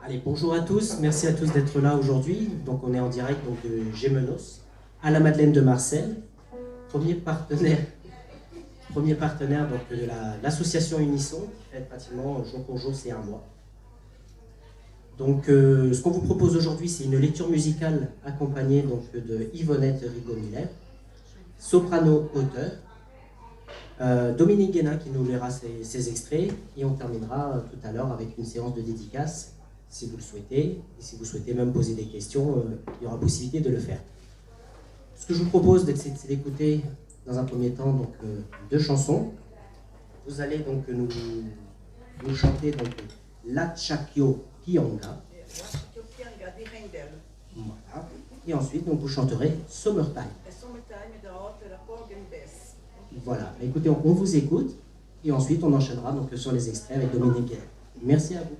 Allez, bonjour à tous, merci à tous d'être là aujourd'hui. Donc on est en direct donc, de Gémenos, à la Madeleine de Marseille, premier partenaire, premier partenaire donc, de l'association Unisson, qui fait pratiquement jour pour jour, c'est un mois. Donc ce qu'on vous propose aujourd'hui, c'est une lecture musicale accompagnée donc, de Yvonnette Rigaud-Miller, soprano-auteur, Dominique Guénin qui nous lira ses extraits, et on terminera tout à l'heure avec une séance de dédicace si vous le souhaitez, et si vous souhaitez même poser des questions, il y aura possibilité de le faire. Ce que je vous propose, c'est d'écouter dans un premier temps donc, deux chansons. Vous allez donc nous chanter donc, La Chakyo Pyonga. Voilà. Et ensuite, donc, vous chanterez Summertime. Voilà, écoutez, on vous écoute, et ensuite on enchaînera donc, sur les extraits avec Dominique Guérin. Merci à vous.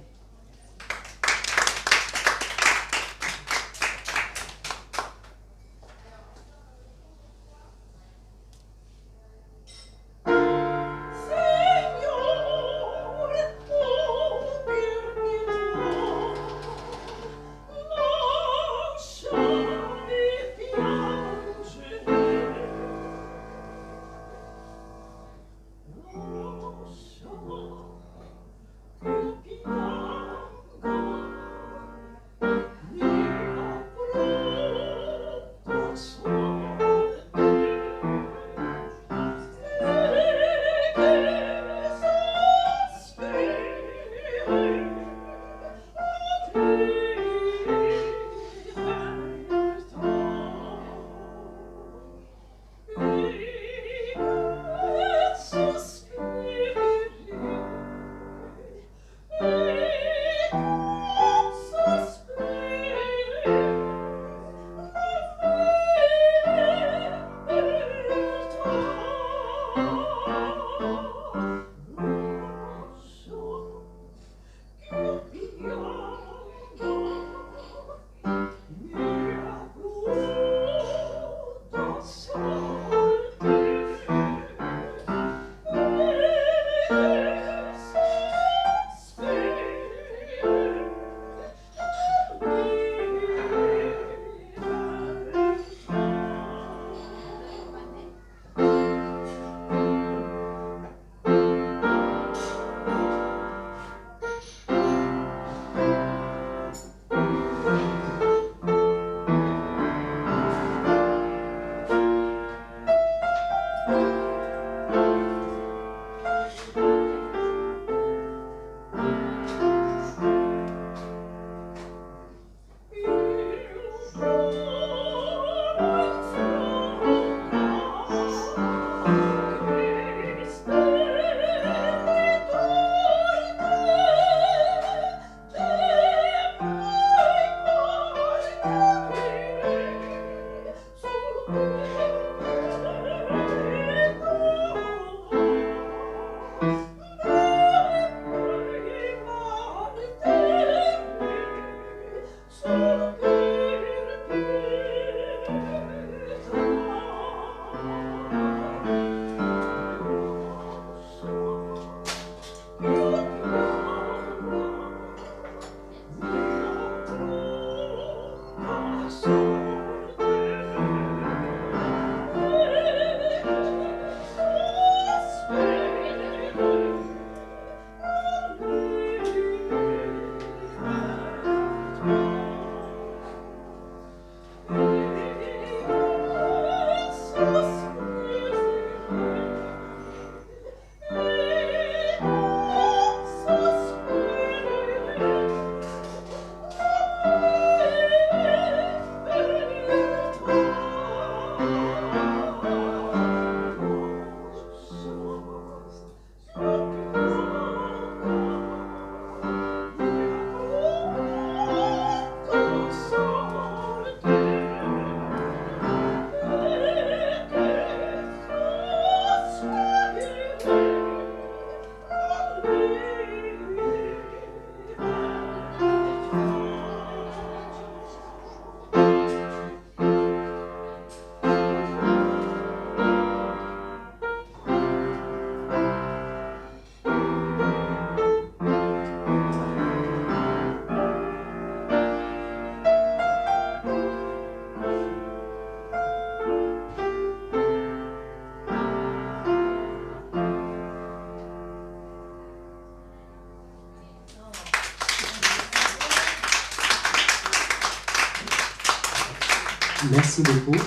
Merci beaucoup. Donc,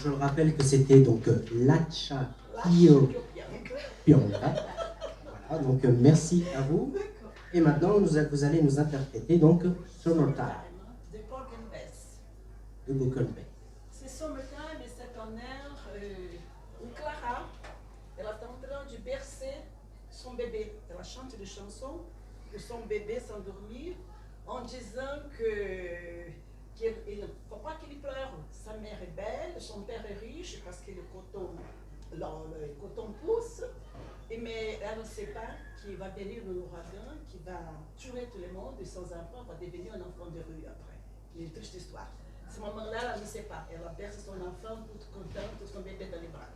je le rappelle que c'était donc Lacha Pio Pionga. Voilà, donc merci à vous. Et maintenant, vous allez nous interpréter donc Summertime de Broken Bay. C'est Summertime et c'est un air où Clara, elle est en train de bercer son bébé. Elle chante des chansons pour son bébé s'endormir en disant qu'il ne faut pas qu'il pleure. Sa mère est belle, son père est riche parce que le coton pousse, mais elle ne sait pas qu'il va venir un ouragan qui va tuer tout le monde et son enfant va devenir un enfant de rue après. Une triste histoire. À ce moment-là, elle ne sait pas. Elle berce son enfant toute contente, son bébé dans les bras.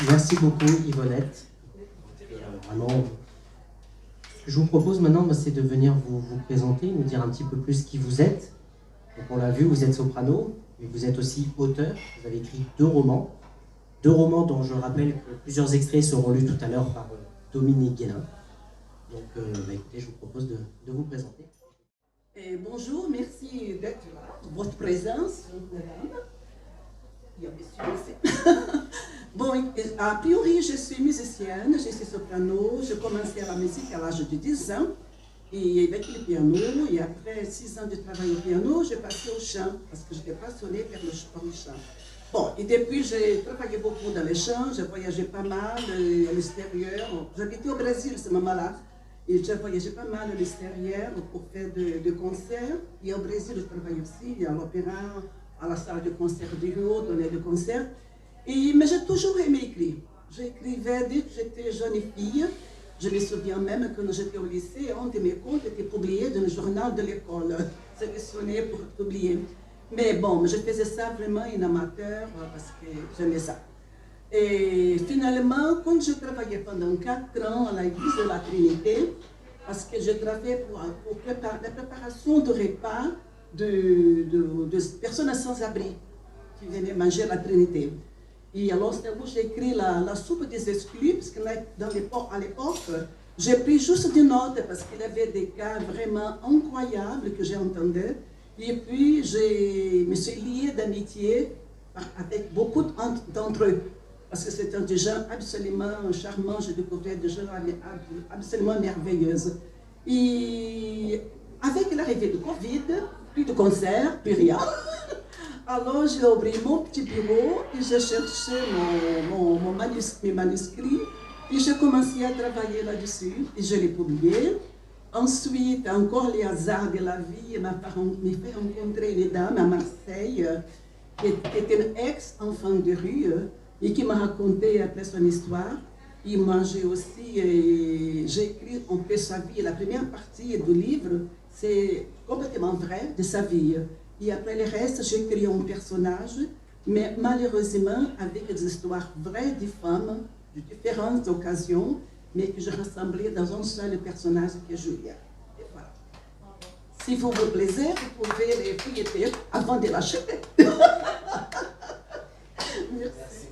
Merci beaucoup Yvonnette. Vraiment, ce que je vous propose maintenant, c'est de venir vous présenter, nous dire un petit peu plus qui vous êtes. Donc on l'a vu, vous êtes soprano, mais vous êtes aussi auteur. Vous avez écrit deux romans dont je rappelle que plusieurs extraits seront lus tout à l'heure par Dominique Guélin. Donc écoutez, je vous propose de vous présenter. Bonjour, merci d'être là, votre présence, madame. Il y a monsieur aussi. Bon, a priori, je suis musicienne, je suis soprano, j'ai commencé à la musique à l'âge de 10 ans, et avec le piano, et après 6 ans de travail au piano, j'ai passé au chant, parce que j'étais passionnée par le chant. Bon, et depuis, j'ai travaillé beaucoup dans les champs, j'ai voyagé pas mal à l'extérieur, j'habitais au Brésil à ce moment-là, et j'ai voyagé pas mal à l'extérieur pour faire de concerts, et au Brésil, je travaille aussi à l'opéra, à la salle de concert de Rio, donner des concerts. Mais j'ai toujours aimé écrire. J'écrivais dès que j'étais jeune fille. Je me souviens même que quand j'étais au lycée, un de mes contes était publié dans le journal de l'école, sélectionné pour publier. Mais bon, je faisais ça vraiment en amateur parce que j'aimais ça. Et finalement, quand je travaillais pendant 4 ans à l'église de la Trinité, parce que je travaillais pour la préparation de repas de personnes sans-abri qui venaient manger à la Trinité. Et alors, c'est où j'ai écrit la soupe des exclus, parce que à l'époque, j'ai pris juste des notes, parce qu'il y avait des cas vraiment incroyables que j'ai entendus. Et puis, je me suis liée d'amitié avec beaucoup d'entre eux. parce que c'était des gens absolument charmants. J'ai découvert des gens absolument merveilleuses. Et avec l'arrivée du Covid, plus de concerts, plus rien. Alors j'ai ouvert mon petit bureau et j'ai cherché mes manuscrits et j'ai commencé à travailler là-dessus et je l'ai publié. Ensuite, encore les hasards de la vie m'a fait rencontrer une dame à Marseille qui était une ex-enfant de rue et qui m'a raconté après son histoire. Et moi, j'ai écrit un peu sa vie. La première partie du livre, c'est complètement vrai de sa vie. Et après le reste, j'ai créé un personnage, mais malheureusement avec des histoires vraies de femmes, de différentes occasions, mais que je rassemblais dans un seul personnage qui est Julia. Et voilà. Si vous vous plaisez, vous pouvez les feuilleter avant de l'acheter. Merci.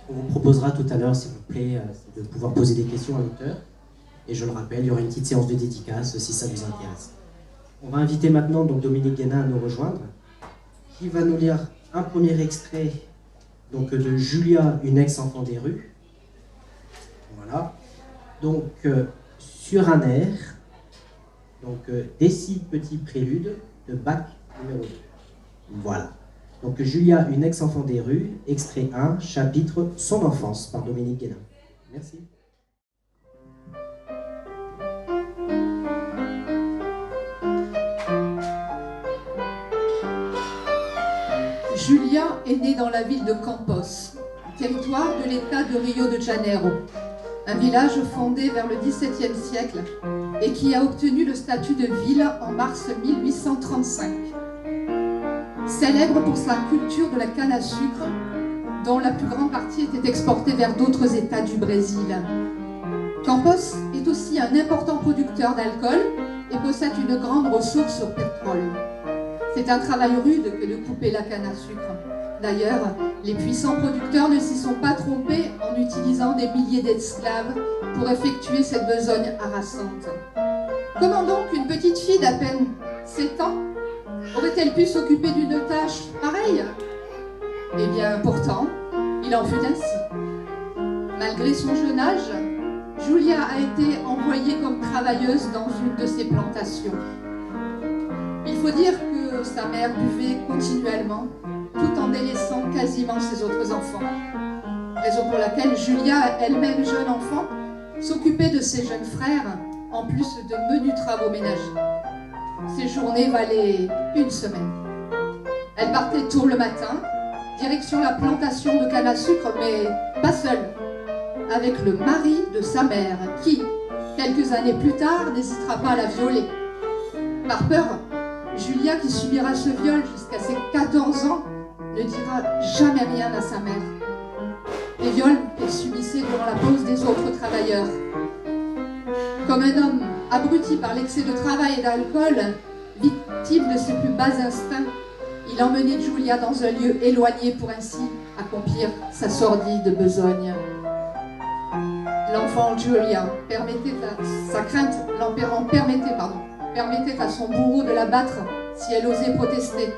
On vous proposera tout à l'heure, s'il vous plaît, de pouvoir poser des questions à l'auteur. Et je le rappelle, il y aura une petite séance de dédicace si ça vous intéresse. On va inviter maintenant donc Dominique Guénin à nous rejoindre, qui va nous lire un premier extrait donc, de Julia, une ex-enfant des rues. Voilà. Donc, sur un air, donc, des 6 petits préludes de Bach numéro 2. Voilà. Donc, Julia, une ex-enfant des rues, extrait 1, chapitre Son enfance, par Dominique Guénin. Merci. Julia est née dans la ville de Campos, territoire de l'État de Rio de Janeiro, un village fondé vers le XVIIe siècle et qui a obtenu le statut de ville en mars 1835. Célèbre pour sa culture de la canne à sucre, dont la plus grande partie était exportée vers d'autres États du Brésil. Campos est aussi un important producteur d'alcool et possède une grande ressource au pétrole. C'est un travail rude que de couper la canne à sucre. D'ailleurs, les puissants producteurs ne s'y sont pas trompés en utilisant des milliers d'esclaves pour effectuer cette besogne harassante. Comment donc une petite fille d'à peine 7 ans aurait-elle pu s'occuper d'une tâche pareille? Eh bien, pourtant, il en fut ainsi. Malgré son jeune âge, Julia a été envoyée comme travailleuse dans une de ses plantations. Il faut dire que sa mère buvait continuellement, tout en délaissant quasiment ses autres enfants. Raison pour laquelle Julia, elle-même jeune enfant, s'occupait de ses jeunes frères, en plus de menus travaux ménagers. Ces journées valaient une semaine. Elle partait tôt le matin, direction la plantation de canne à sucre, mais pas seule, avec le mari de sa mère, qui, quelques années plus tard, n'hésitera pas à la violer. Par peur, Julia, qui subira ce viol jusqu'à ses 14 ans, ne dira jamais rien à sa mère. Les viols qu'elle subissait durant la pause des autres travailleurs. Comme un homme abruti par l'excès de travail et d'alcool, victime de ses plus bas instincts, il emmenait Julia dans un lieu éloigné pour ainsi accomplir sa sordide besogne. L'enfant Julia permettait à son bourreau de la battre si elle osait protester,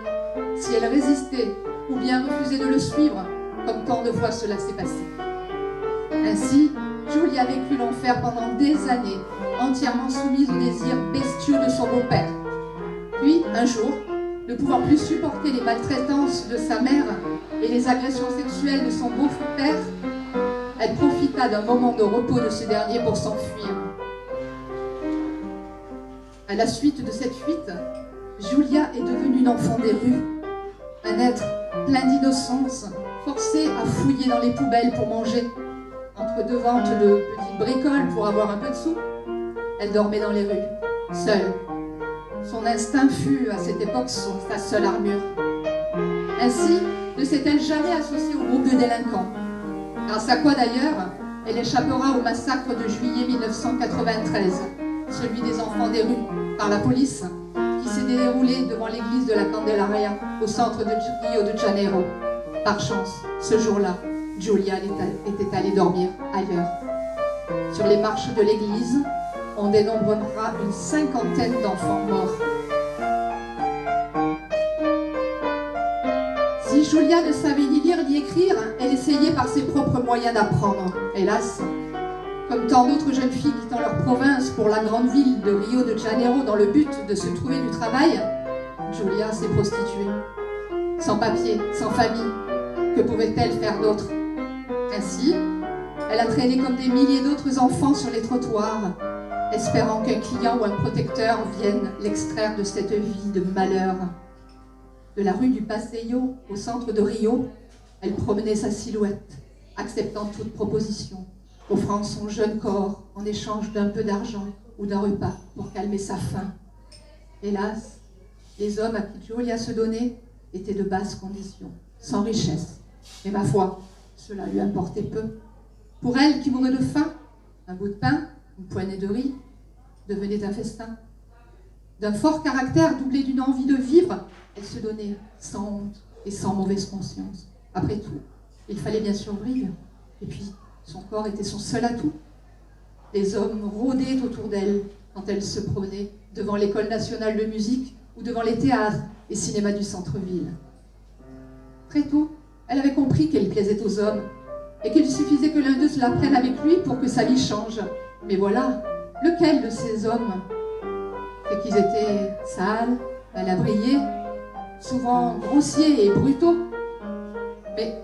si elle résistait ou bien refusait de le suivre, comme tant de fois cela s'est passé. Ainsi, Julia vécut l'enfer pendant des années, entièrement soumise aux désirs bestiaux de son beau-père. Puis, un jour, ne pouvant plus supporter les maltraitances de sa mère et les agressions sexuelles de son beau-père, elle profita d'un moment de repos de ce dernier pour s'enfuir. À la suite de cette fuite, Julia est devenue une enfant des rues, un être plein d'innocence, forcé à fouiller dans les poubelles pour manger. Entre deux ventes de petites bricoles pour avoir un peu de sous, elle dormait dans les rues, seule. Son instinct fut, à cette époque, sa seule armure. Ainsi, ne s'est-elle jamais associée au groupe de délinquants. Grâce à quoi, d'ailleurs, elle échappera au massacre de juillet 1993, celui des enfants des rues, par la police, qui s'est déroulé devant l'église de la Candelaria, au centre de Rio de Janeiro. Par chance, ce jour-là, Julia était allée dormir ailleurs. Sur les marches de l'église, on dénombrera une 50aine d'enfants morts. Si Julia ne savait ni lire ni ni écrire, elle essayait par ses propres moyens d'apprendre. Hélas, comme tant d'autres jeunes filles quittant leur province pour la grande ville de Rio de Janeiro dans le but de se trouver du travail, Giulia s'est prostituée. Sans papier, sans famille, que pouvait-elle faire d'autre? Ainsi, elle a traîné comme des milliers d'autres enfants sur les trottoirs, espérant qu'un client ou un protecteur vienne l'extraire de cette vie de malheur. De la rue du Passeio au centre de Rio, elle promenait sa silhouette, acceptant toute proposition, offrant son jeune corps en échange d'un peu d'argent ou d'un repas pour calmer sa faim. Hélas, les hommes à qui Giulia se donnait étaient de basse condition, sans richesse. Et ma foi, cela lui importait peu. Pour elle qui mourait de faim, un bout de pain, une poignée de riz, devenait un festin. D'un fort caractère doublé d'une envie de vivre, elle se donnait sans honte et sans mauvaise conscience. Après tout, il fallait bien survivre. Et puis, son corps était son seul atout. Les hommes rôdaient autour d'elle quand elle se promenait devant l'école nationale de musique ou devant les théâtres et cinémas du centre-ville. Très tôt, elle avait compris qu'elle plaisait aux hommes et qu'il suffisait que l'un d'eux se la prenne avec lui pour que sa vie change. Mais voilà, lequel de ces hommes? C'est qu'ils étaient sales, mal abriés, souvent grossiers et brutaux. Mais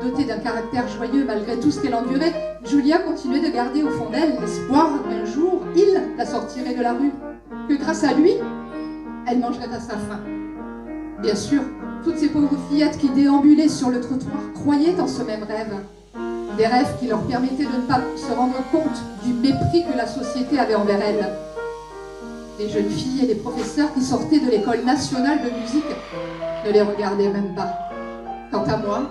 dotée d'un caractère joyeux malgré tout ce qu'elle endurait, Giulia continuait de garder au fond d'elle l'espoir qu'un jour, il la sortirait de la rue, que grâce à lui, elle mangerait à sa faim. Bien sûr, toutes ces pauvres fillettes qui déambulaient sur le trottoir croyaient en ce même rêve. Des rêves qui leur permettaient de ne pas se rendre compte du mépris que la société avait envers elles. Les jeunes filles et les professeurs qui sortaient de l'école nationale de musique ne les regardaient même pas. Quant à moi,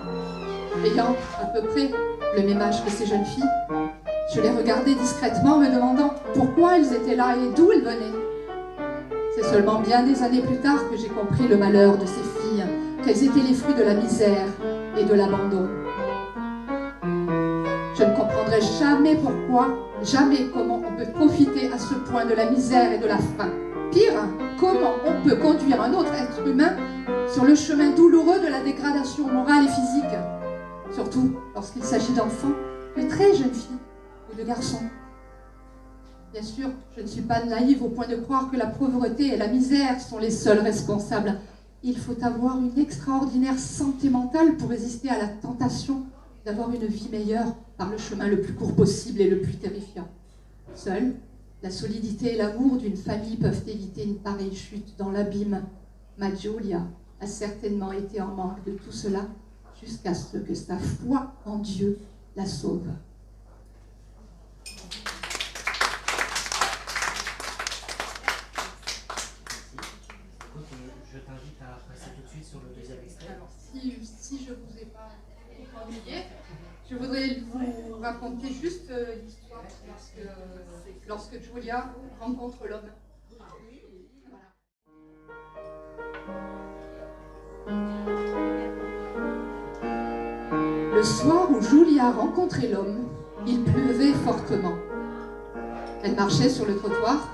ayant à peu près le même âge que ces jeunes filles, je les regardais discrètement me demandant pourquoi elles étaient là et d'où elles venaient. C'est seulement bien des années plus tard que j'ai compris le malheur de ces filles, qu'elles étaient les fruits de la misère et de l'abandon. Je ne comprendrai jamais pourquoi, jamais comment on peut profiter à ce point de la misère et de la faim. Pire, comment on peut conduire un autre être humain sur le chemin douloureux de la dégradation morale et physique, surtout lorsqu'il s'agit d'enfants, de très jeunes filles ou de garçons. Bien sûr, je ne suis pas naïve au point de croire que la pauvreté et la misère sont les seuls responsables. Il faut avoir une extraordinaire santé mentale pour résister à la tentation d'avoir une vie meilleure par le chemin le plus court possible et le plus terrifiant. Seule, la solidité et l'amour d'une famille peuvent éviter une pareille chute dans l'abîme. Ma Giulia a certainement été en manque de tout cela jusqu'à ce que sa foi en Dieu la sauve. Je t'invite à passer tout de suite sur le deuxième extrait. Alors, si je ne vous ai pas ennuyé, je voudrais vous raconter juste l'histoire lorsque Giulia rencontre l'homme. Le soir où Giulia a rencontré l'homme, il pleuvait fortement. Elle marchait sur le trottoir,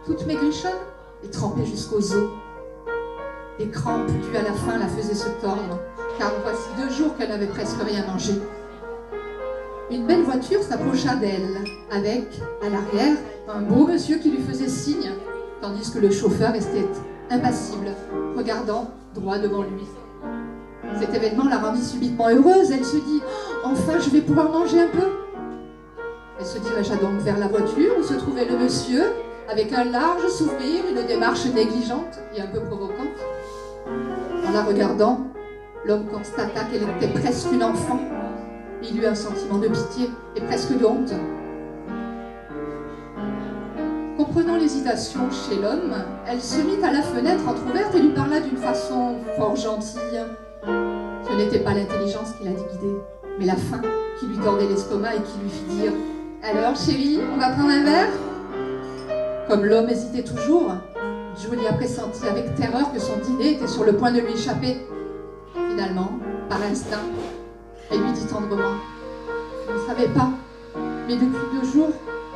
toute maigrichonne et trempée jusqu'aux os. Des crampes dues à la faim la faisaient se tordre, car voici 2 jours qu'elle n'avait presque rien mangé. Une belle voiture s'approcha d'elle, avec, à l'arrière, un beau monsieur qui lui faisait signe, tandis que le chauffeur restait impassible, regardant droit devant lui. Cet événement la rendit subitement heureuse. Elle se dit « Enfin, je vais pouvoir manger un peu !» Elle se dirigea donc vers la voiture où se trouvait le monsieur, avec un large sourire, une démarche négligente et un peu provocante. En la regardant, l'homme constata qu'elle était presque une enfant. Il eut un sentiment de pitié et presque de honte. Comprenant l'hésitation chez l'homme, elle se mit à la fenêtre entrouverte et lui parla d'une façon fort gentille. Ce n'était pas l'intelligence qui la guidait, mais la faim qui lui tordait l'estomac et qui lui fit dire « Alors, chérie, on va prendre un verre ?» Comme l'homme hésitait toujours, Giulia pressentit avec terreur que son dîner était sur le point de lui échapper. Finalement, par instinct, elle lui dit tendrement « Vous ne savez pas, mais depuis 2 jours,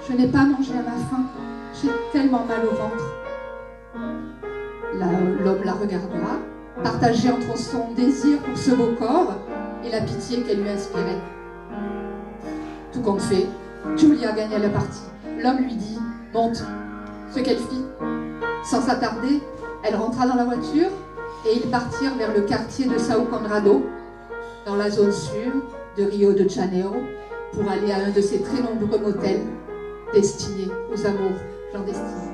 je n'ai pas mangé à ma faim. J'ai tellement mal au ventre. » L'homme la regarda, partagé entre son désir pour ce beau corps et la pitié qu'elle lui inspirait. Tout compte fait, Julia gagna la partie. L'homme lui dit « Monte », ce qu'elle fit. Sans s'attarder, elle rentra dans la voiture et ils partirent vers le quartier de São Conrado, dans la zone sud de Rio de Janeiro, pour aller à un de ces très nombreux motels destinés aux amours clandestines.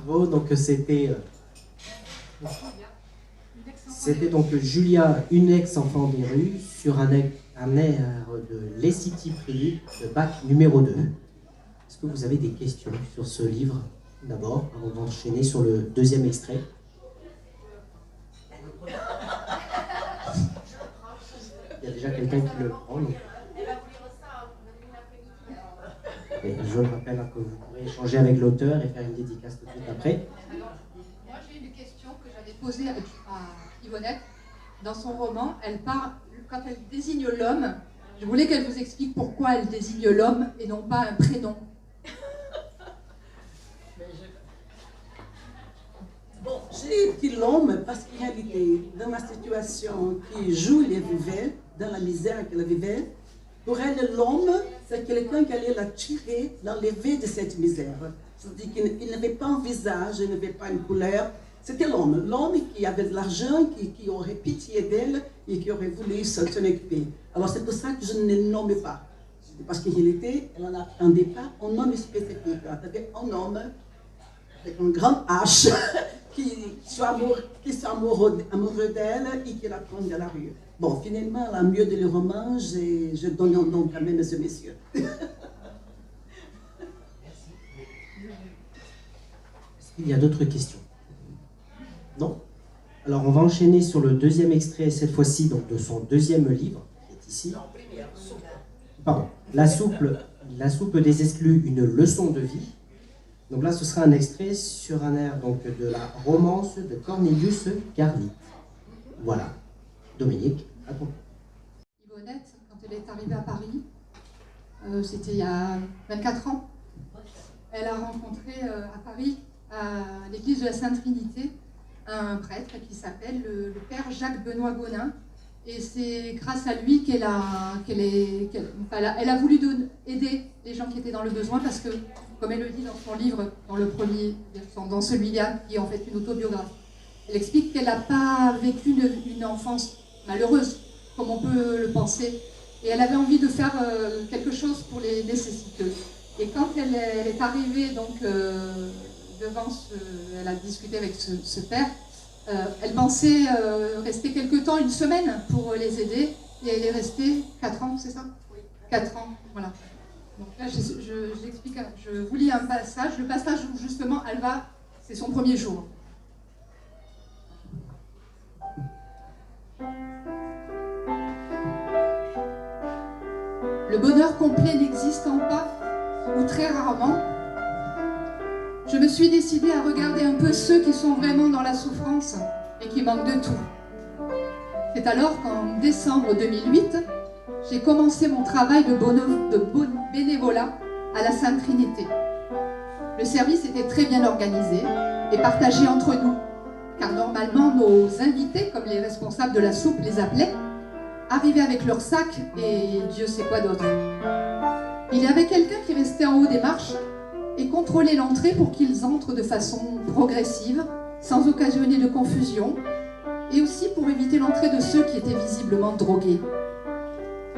Bravo, donc c'était donc Julia, une ex-enfant des rues, sur un air de Leciti Prélude de Bach numéro 2. Est-ce que vous avez des questions sur ce livre, d'abord, avant d'enchaîner sur le deuxième extrait? Il y a déjà quelqu'un qui le prend. Donc. Et je rappelle que vous pourrez échanger avec l'auteur et faire une dédicace tout de suite après. Alors, moi j'ai une question que j'avais posée à Yvonnette. Dans son roman, elle parle, quand elle désigne l'homme, je voulais qu'elle vous explique pourquoi elle désigne l'homme et non pas un prénom. Bon, j'ai dit l'homme parce qu'en réalité, dans la situation que Julia vivait, dans la misère qu'elle vivait, pour elle, l'homme, c'est quelqu'un qui allait la tirer, l'enlever de cette misère. C'est-à-dire qu'il n'avait pas un visage, il n'avait pas une couleur. C'était l'homme. L'homme qui avait de l'argent, qui aurait pitié d'elle et qui aurait voulu s'en occuper. Alors c'est pour ça que je ne le nomme pas. Parce qu'en réalité, elle en a un départ, un homme spécifique. Elle avait un homme avec une grande hache qui soit amoureux d'elle et qui la prend de la rue. Bon, finalement, à mieux de le roman, je donne un nom quand même à ce monsieur. Est-ce qu'il y a d'autres questions? Non? Alors, on va enchaîner sur le deuxième extrait, cette fois-ci, donc de son deuxième livre, qui est ici. Pardon. La soupe des exclus, une leçon de vie. Donc là, ce sera un extrait sur un air donc, de la romance de Cornelius Garlit. Voilà. Dominique, à toi. Yvonnette, quand elle est arrivée à Paris, c'était il y a 24 ans, elle a rencontré à Paris, à l'église de la Sainte-Trinité, un prêtre qui s'appelle le père Jacques-Benoît Gonin. Et c'est grâce à lui qu'elle a voulu aider les gens qui étaient dans le besoin parce que, comme elle le dit dans son livre, dans celui-là, qui est en fait une autobiographie, elle explique qu'elle n'a pas vécu une enfance malheureuse, comme on peut le penser. Et elle avait envie de faire quelque chose pour les nécessiteux. Et quand elle est arrivée donc, elle a discuté avec ce père, elle pensait rester quelque temps, une semaine, pour les aider. Et elle est restée 4 ans, c'est ça? Oui. 4 ans, voilà. Donc là, j'explique, je vous lis un passage, le passage où justement elle va, c'est son premier jour. Le bonheur complet n'existant pas, ou très rarement, je me suis décidée à regarder un peu ceux qui sont vraiment dans la souffrance et qui manquent de tout. C'est alors qu'en décembre 2008, j'ai commencé mon travail de bénévolat à la Sainte-Trinité. Le service était très bien organisé et partagé entre nous, car normalement nos invités, comme les responsables de la soupe les appelaient, arrivaient avec leur sac et Dieu sait quoi d'autre. Il y avait quelqu'un qui restait en haut des marches et contrôlait l'entrée pour qu'ils entrent de façon progressive, sans occasionner de confusion, et aussi pour éviter l'entrée de ceux qui étaient visiblement drogués.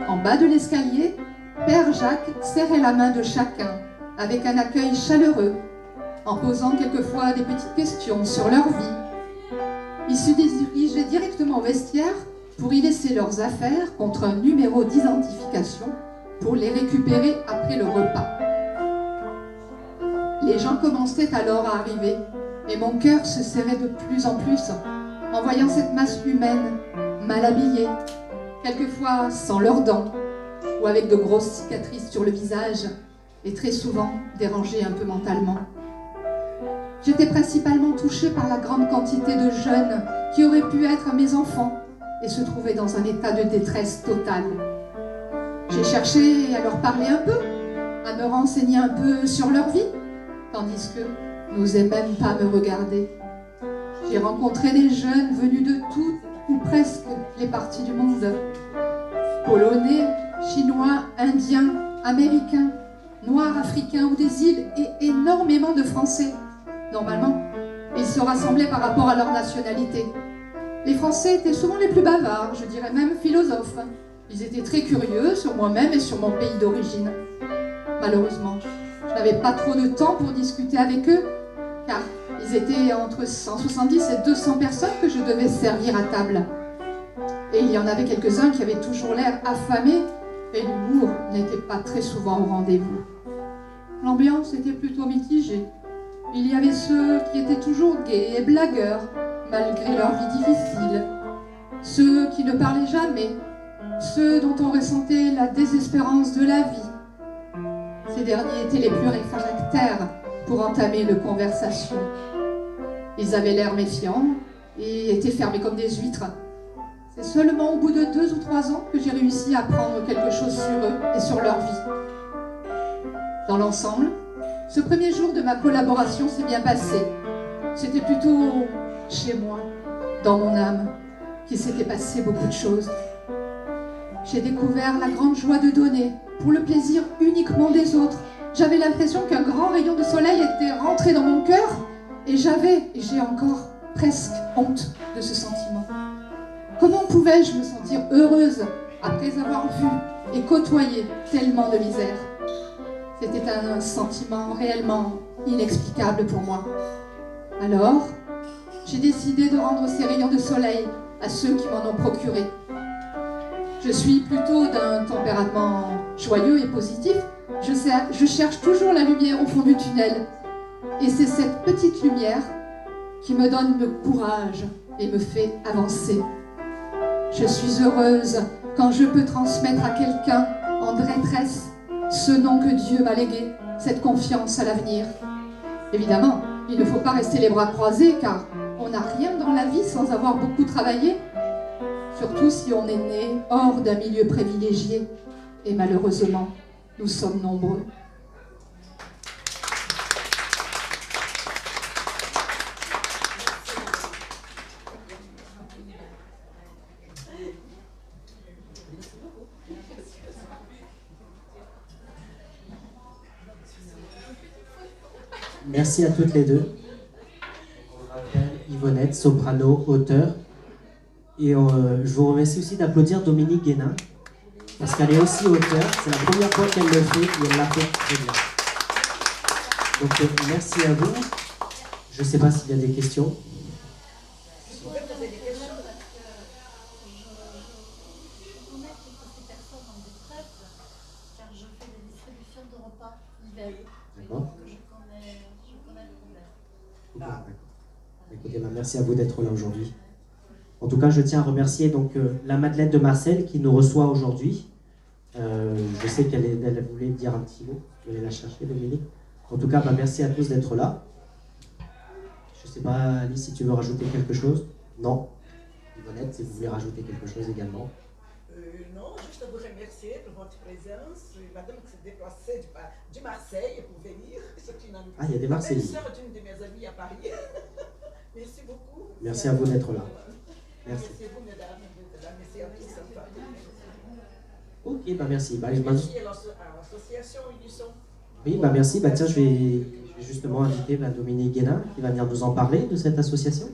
En bas de l'escalier, Père Jacques serrait la main de chacun avec un accueil chaleureux, en posant quelquefois des petites questions sur leur vie. Ils se dirigeaient directement au vestiaire pour y laisser leurs affaires contre un numéro d'identification pour les récupérer après le repas. Les gens commençaient alors à arriver et mon cœur se serrait de plus en plus en voyant cette masse humaine, mal habillée, quelquefois sans leurs dents, ou avec de grosses cicatrices sur le visage, et très souvent dérangée un peu mentalement. J'étais principalement touchée par la grande quantité de jeunes qui auraient pu être mes enfants et se trouvaient dans un état de détresse totale. J'ai cherché à leur parler un peu, à me renseigner un peu sur leur vie, tandis que n'osaient même pas me regarder. J'ai rencontré des jeunes venus de toutes ou presque les parties du monde. Polonais, Chinois, Indiens, Américains, Noirs, Africains ou des îles et énormément de Français. Normalement, ils se rassemblaient par rapport à leur nationalité. Les Français étaient souvent les plus bavards, je dirais même philosophes. Ils étaient très curieux sur moi-même et sur mon pays d'origine. Malheureusement, je n'avais pas trop de temps pour discuter avec eux, car ils étaient entre 170 et 200 personnes que je devais servir à table. Et il y en avait quelques-uns qui avaient toujours l'air affamés, et l'humour n'était pas très souvent au rendez-vous. L'ambiance était plutôt mitigée. Il y avait ceux qui étaient toujours gais et blagueurs, malgré leur vie difficile. Ceux qui ne parlaient jamais, ceux dont on ressentait la désespérance de la vie. Ces derniers étaient les plus réfractaires pour entamer une conversation. Ils avaient l'air méfiants et étaient fermés comme des huîtres. C'est seulement au bout de 2 ou 3 ans que j'ai réussi à apprendre quelque chose sur eux et sur leur vie. Dans l'ensemble, ce premier jour de ma collaboration s'est bien passé. C'était plutôt chez moi, dans mon âme, qu'il s'était passé beaucoup de choses. J'ai découvert la grande joie de donner, pour le plaisir uniquement des autres. J'avais l'impression qu'un grand rayon de soleil était rentré dans mon cœur, et j'ai encore presque honte de ce sentiment. Comment pouvais-je me sentir heureuse après avoir vu et côtoyé tellement de misère? C'était un sentiment réellement inexplicable pour moi. Alors, j'ai décidé de rendre ces rayons de soleil à ceux qui m'en ont procuré. Je suis plutôt d'un tempérament joyeux et positif. Je cherche toujours la lumière au fond du tunnel. Et c'est cette petite lumière qui me donne le courage et me fait avancer. Je suis heureuse quand je peux transmettre à quelqu'un en détresse ce nom que Dieu m'a légué, cette confiance à l'avenir. Évidemment, il ne faut pas rester les bras croisés car on n'a rien dans la vie sans avoir beaucoup travaillé, surtout si on est né hors d'un milieu privilégié. Et malheureusement, nous sommes nombreux. Merci à toutes les deux. On rappelle Yvonnette, soprano, auteur. Et je vous remercie aussi d'applaudir Dominique Guénin, parce qu'elle est aussi auteure. C'est la première fois qu'elle le fait et elle l'a fait très bien. Donc merci à vous. Je ne sais pas s'il y a des questions. D'accord. Écoutez, merci à vous d'être là aujourd'hui. En tout cas, je tiens à remercier donc la Madeleine de Marcel qui nous reçoit aujourd'hui. Je sais qu'elle voulait dire un petit mot. Je vais la chercher, Dominique. En tout cas, merci à tous d'être là. Je ne sais pas, Alice, si tu veux rajouter quelque chose. Non. Yvonnette, si vous voulez rajouter quelque chose également. Non, juste vous remercier pour votre présence. Madame qui s'est déplacée de Marseille pour venir. Ah, il y a des Marseillais. Je suis d'une de mes amies à Paris. Merci beaucoup. Merci à vous d'être là. Merci. Merci à vous, mesdames. Merci à tous. Ok, merci. Merci à l'association Unisson. Oui, merci. Tiens, je vais justement inviter Dominique Guénin qui va venir nous en parler de cette association.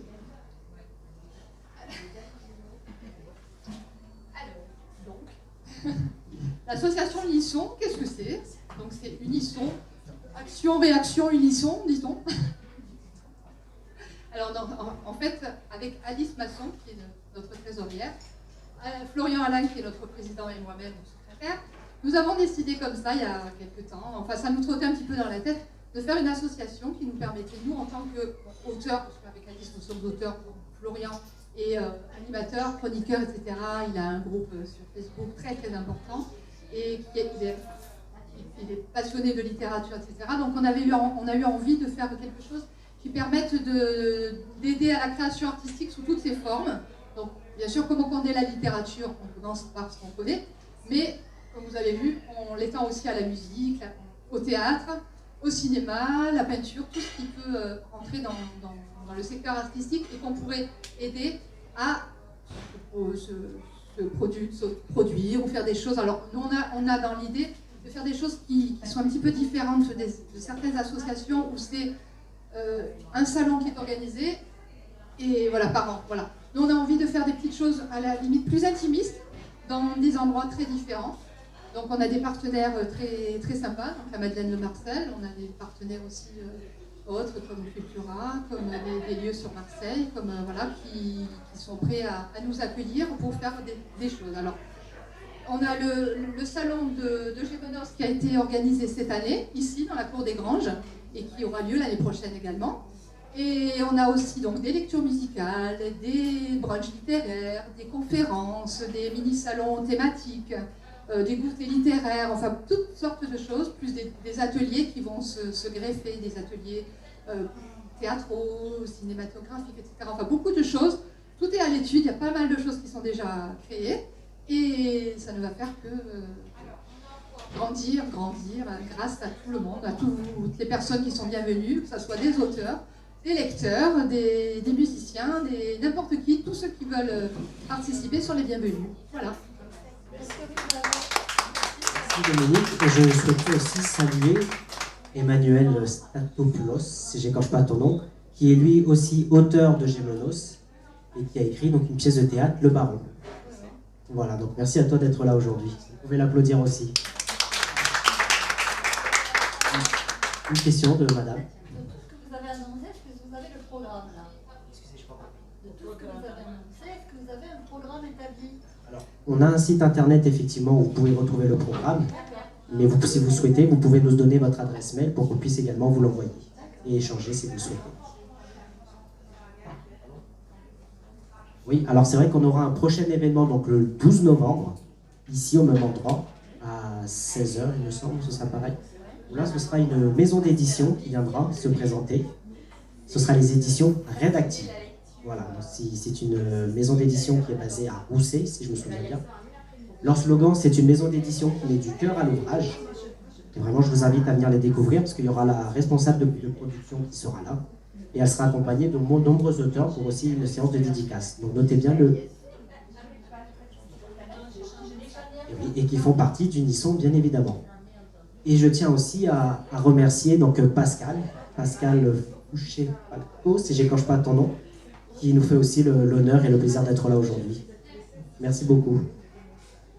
L'association Unisson, qu'est-ce que c'est? Donc c'est Unisson, action, réaction, unisson, dit-on. Alors en fait, avec Alice Masson, qui est notre trésorière, Florian Alain, qui est notre président, et moi-même, notre secrétaire, nous avons décidé comme ça, il y a quelques temps, enfin ça nous trottait un petit peu dans la tête, de faire une association qui nous permettait, nous, en tant qu'auteurs, parce qu'avec Alice, nous sommes auteurs, Florian Et animateur, chroniqueur, etc. Il a un groupe sur Facebook très très important. Et il est passionné de littérature, etc. Donc on a eu envie de faire quelque chose qui permette d'aider à la création artistique sous toutes ses formes. Donc bien sûr, comme on connaît la littérature, on commence par ce qu'on connaît, mais comme vous avez vu, on l'étend aussi à la musique, au théâtre, au cinéma, la peinture, tout ce qui peut rentrer dans le secteur artistique et qu'on pourrait aider à se produire ou faire des choses. Alors nous, on a dans l'idée de faire des choses qui sont un petit peu différentes de certaines associations où c'est un salon qui est organisé et voilà, par an. Voilà. Nous, on a envie de faire des petites choses à la limite plus intimistes dans des endroits très différents. Donc on a des partenaires très, très sympas, donc la Madeleine de Marcel, on a des partenaires aussi autres comme Cultura, comme des lieux sur Marseille, comme, voilà, qui sont prêts à nous accueillir pour faire des choses. Alors, on a le salon de Gémenos qui a été organisé cette année, ici dans la cour des Granges, et qui aura lieu l'année prochaine également. Et on a aussi donc des lectures musicales, des brunchs littéraires, des conférences, des mini-salons thématiques, des goûters littéraires, enfin toutes sortes de choses, plus des ateliers qui vont se greffer, des ateliers théâtraux, cinématographiques, etc. Enfin beaucoup de choses. Tout est à l'étude, il y a pas mal de choses qui sont déjà créées et ça ne va faire que grandir grâce à tout le monde, à toutes les personnes qui sont bienvenues, que ce soit des auteurs, des lecteurs, des musiciens, n'importe qui, tous ceux qui veulent participer sont les bienvenus. Voilà. Merci Dominique, et je souhaiterais aussi saluer Emmanuel Statopoulos, si j'écorche pas ton nom, qui est lui aussi auteur de Gémenos et qui a écrit donc une pièce de théâtre, Le Baron. Voilà, donc merci à toi d'être là aujourd'hui. Vous pouvez l'applaudir aussi. Une question de madame. De tout ce que vous avez annoncé, est-ce que vous avez le programme là? Excusez, je crois pas. De tout ce que vous avez annoncé, est-ce que vous avez un programme établi? Alors, on a un site internet effectivement où vous pouvez retrouver le programme, mais vous, si vous souhaitez, vous pouvez nous donner votre adresse mail pour qu'on puisse également vous l'envoyer et échanger si vous le souhaitez. Oui, alors c'est vrai qu'on aura un prochain événement donc le 12 novembre, ici au même endroit, à 16h il me semble, ce sera pareil. Là, ce sera une maison d'édition qui viendra se présenter. Ce sera les éditions Rédactives. Voilà, c'est une maison d'édition qui est basée à Rousset, si je me souviens bien. Leur slogan, c'est une maison d'édition qui met du cœur à l'ouvrage. Et vraiment, je vous invite à venir les découvrir parce qu'il y aura la responsable de production qui sera là. Et elle sera accompagnée de nombreux auteurs pour aussi une séance de dédicace. Donc notez bien et qui font partie d'Unisson, bien évidemment. Et je tiens aussi à remercier donc Pascal Fouché-Palco, si j'écorche pas ton nom, qui nous fait aussi l'honneur et le plaisir d'être là aujourd'hui. Merci beaucoup.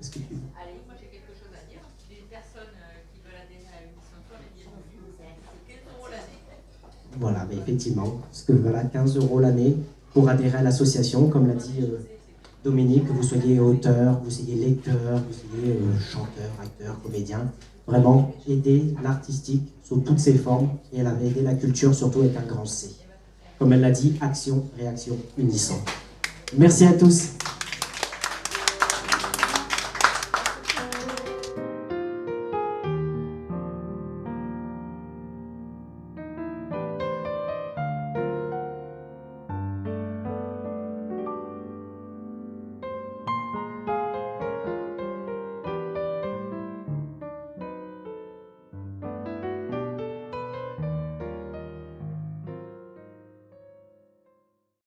Est-ce que tu... Allez, moi j'ai quelque chose à dire. Les personnes qui veulent adhérer à Unisson sont les bienvenues. C'est 15 € l'année. Voilà, mais effectivement, parce que voilà, 15 € l'année pour adhérer à l'association, comme l'a dit Dominique, que vous soyez auteur, que vous soyez lecteur, que vous soyez chanteur, acteur, comédien. Vraiment, aider l'artistique sous toutes ses formes et aider la culture surtout avec un grand C. Comme elle l'a dit, action, réaction, unisson. Merci à tous.